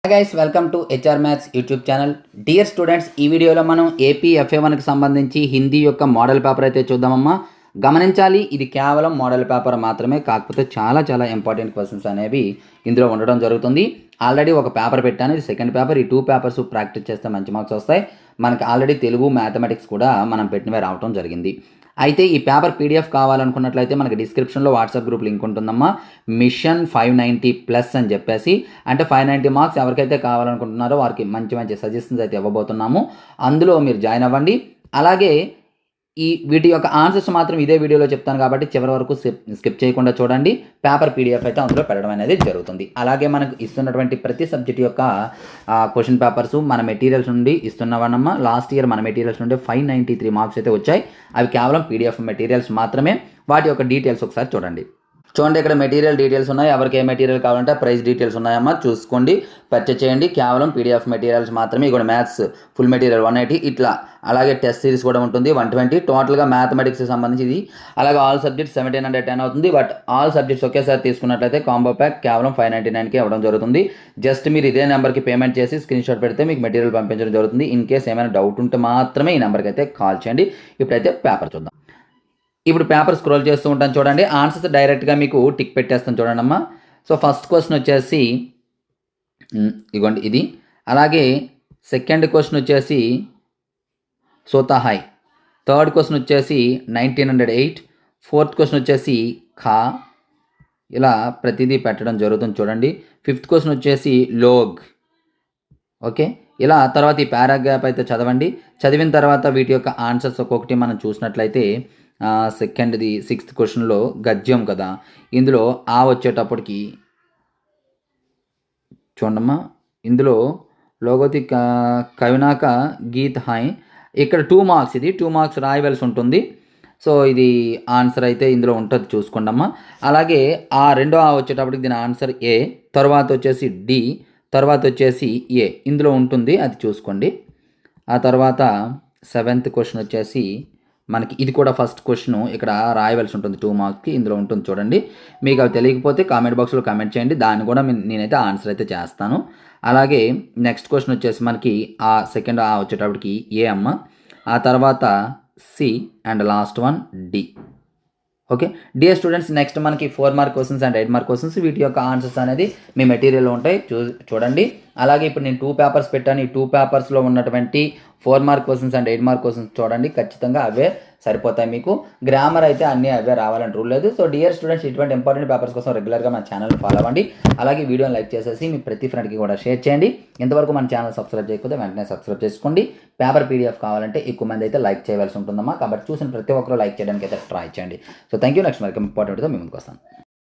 Hi guys, welcome to HR maths YouTube channel. Dear students, ఈ వీడియోలో మనం AP FA1కి సంబంధించి హిందీ యొక్క మోడల్ పేపర్ అయితే చూద్దామమ్మా. గమనించాలి, ఇది కేవలం మోడల్ పేపర్ మాత్రమే, కాకపోతే చాలా చాలా ఇంపార్టెంట్ క్వశ్చన్స్ అనేవి ఇందులో ఉండడం జరుగుతుంది. ఆల్రెడీ ఒక పేపర్ పెట్టాను, ఇది సెకండ్ పేపర్. ఈ 2 పేపర్స్ ప్రాక్టీస్ చేస్తే మంచి మార్క్స్ వస్తాయి. మనకి ఆల్రెడీ తెలుగు, మ్యాథమెటిక్స్ కూడా మనం పెట్టినవే రావడం జరిగింది. అయితే ఈ పేపర్ PDF కావాలనుకున్నట్లయితే మనకి డిస్క్రిప్షన్లో వాట్సాప్ గ్రూప్ లింక్ ఉంటుందమ్మా. మిషన్ 590+ అని చెప్పేసి, అంటే 590 మార్క్స్ ఎవరికైతే కావాలనుకుంటున్నారో వారికి మంచి మంచి సజెషన్స్ అయితే ఇవ్వబోతున్నాము. అందులో మీరు జాయిన్ అవ్వండి. అలాగే వీటి యొక్క ఆన్సర్స్ మాత్రం ఇదే వీడియోలో చెప్తాను కాబట్టి చివరి వరకు స్కిప్ చేయకుండా చూడండి. పేపర్ PDF అయితే అందులో పెట్టడం అనేది జరుగుతుంది. అలాగే మనకు ఇస్తున్నటువంటి ప్రతి సబ్జెక్ట్ యొక్క క్వశ్చన్ పేపర్స్ మన మెటీరియల్స్ నుండి ఇస్తున్నామన్నమ్మా. లాస్ట్ ఇయర్ మన మెటీరియల్స్ నుండి 593 మార్క్స్ అయితే వచ్చాయి. అవి కేవలం PDF మెటీరియల్స్ మాత్రమే. వాటి యొక్క డీటెయిల్స్ ఒకసారి చూడండి. ఇక్కడ మెటీరియల్ డీటెయిల్స్ ఉన్నాయి. ఎవరికి ఏ మెటీరియల్ కావాలంటే ప్రైస్ డీటెయిల్స్ ఉన్నాయమ్మా, చూసుకోండి, పర్చేజ్ చేయండి. కేవలం PDF మెటీరియల్స్ మాత్రమే. ఇక్కడ మ్యాథ్స్ ఫుల్ మెటీరియల్ 180 ఇట్లా, అలాగే టెస్ట్ సిరీస్ కూడా ఉంటుంది 120. టోటల్గా మ్యాథమెటిక్స్కి సంబంధించి ఇది. అలాగే ఆల్ సబ్జెక్ట్స్ 1710 అవుతుంది. బట్ ఆల్ సబ్జెక్ట్స్ ఒకేసారి తీసుకున్నట్లయితే కాంబో ప్యాక్ కేవలం 599కి ఇవ్వడం జరుగుతుంది. జస్ట్ మీరు ఇదే నెంబర్కి పేమెంట్ చేసి స్క్రీన్ షాట్ పెడితే మీకు మెటీరియల్ పంపించడం జరుగుతుంది. ఇన్ కేస్ ఏమైనా డౌట్ ఉంటే మాత్రమే ఈ నెంబర్కి అయితే కాల్ చేయండి. ఇప్పుడైతే పేపర్ చూద్దాం. ఇప్పుడు పేపర్ స్క్రోల్ చేస్తూ ఉంటాను చూడండి. ఆన్సర్స్ డైరెక్ట్గా మీకు టిక్ పెట్టేస్తాను చూడండి అమ్మా. సో ఫస్ట్ క్వశ్చన్ వచ్చేసి ఇగోండి ఇది. అలాగే సెకండ్ క్వశ్చన్ వచ్చేసి సోతా హై. థర్డ్ క్వశ్చన్ వచ్చేసి 1908. ఫోర్త్ క్వశ్చన్ వచ్చేసి ఖా. ఇలా ప్రతిదీ పెట్టడం జరుగుతుంది చూడండి. ఫిఫ్త్ క్వశ్చన్ వచ్చేసి లోగ్. ఓకే, ఇలా తర్వాత ఈ పారాగ్రాఫ్ అయితే చదవండి. చదివిన తర్వాత వీటి యొక్క ఆన్సర్స్ ఒక్కొక్కటి మనం చూసినట్లయితే సెకండ్ది 6th క్వశ్చన్లో గద్యం కదా, ఇందులో ఆ వచ్చేటప్పటికి చూడమ్మా, ఇందులో లోగోతి కవినాక గీత్ హాయ్. ఇక్కడ 2 మార్క్స్, ఇది 2 మార్క్స్ రాయవలసి ఉంటుంది. సో ఇది ఆన్సర్ అయితే ఇందులో ఉంటుంది, చూసుకోండమ్మా. అలాగే ఆ రెండో ఆ వచ్చేటప్పటికి దీని ఆన్సర్ ఏ, తర్వాత వచ్చేసి డి, తర్వాత వచ్చేసి ఏ ఇందులో ఉంటుంది, అది చూసుకోండి. ఆ తర్వాత 7th క్వశ్చన్ వచ్చేసి మనకి ఇది కూడా ఫస్ట్ క్వశ్చన్ ఇక్కడ రాయవలసి ఉంటుంది 2 మార్క్స్కి, ఇందులో ఉంటుంది చూడండి. మీకు అవి తెలియకపోతే కామెంట్ బాక్స్లో కామెంట్ చేయండి, దాన్ని కూడా నేనైతే ఆన్సర్ అయితే చేస్తాను. అలాగే నెక్స్ట్ క్వశ్చన్ వచ్చేసి మనకి ఆ సెకండ్ ఆ వచ్చేటప్పటికి ఏ అమ్మ, ఆ తర్వాత C and last one D. Okay dear students, next మనకి 4 mark questions and 8 mark questions, వీటి యొక్క ఆన్సర్స్ అనేది మీ మెటీరియల్లో ఉంటాయి, చూడండి. అలాగే ఇప్పుడు నేను 2 పేపర్స్ పెట్టాను. ఈ 2 పేపర్స్లో ఉన్నటువంటి 4 mark questions and 8 mark questions చూడండి, ఖచ్చితంగా అవే సరిపోతాయి మీకు. గ్రామర్ అయితే అన్నీ అవే రావాలని రూల్ లేదు. సో డియర్ స్టూడెంట్స్, ఇటువంటి ఇంపార్టెంట్ పేపర్స్ కోసం రెగ్యులర్గా మన ఛానల్ని ఫాలో అవ్వండి. అలాగే వీడియోని లైక్ చేసేసి మీ ప్రతి ఫ్రెండ్కి కూడా షేర్ చేయండి. ఇంతవరకు మన ఛానల్ సబ్స్క్రైబ్ చేయకపోతే వెంటనే సబ్స్క్రైబ్ చేసుకోండి. పేపర్ PDF కావాలంటే ఎక్కువ మంది అయితే లైక్ చేయవలసి ఉంటుందమ్మా, కాబట్టి చూసిన ప్రతి ఒక్కరు లైక్ చేయడానికి అయితే ట్రై చేయండి. So thank you. నెక్స్ట్ మరొక ఇంపార్టెంట్తో మీ ముందుకు వస్తాను.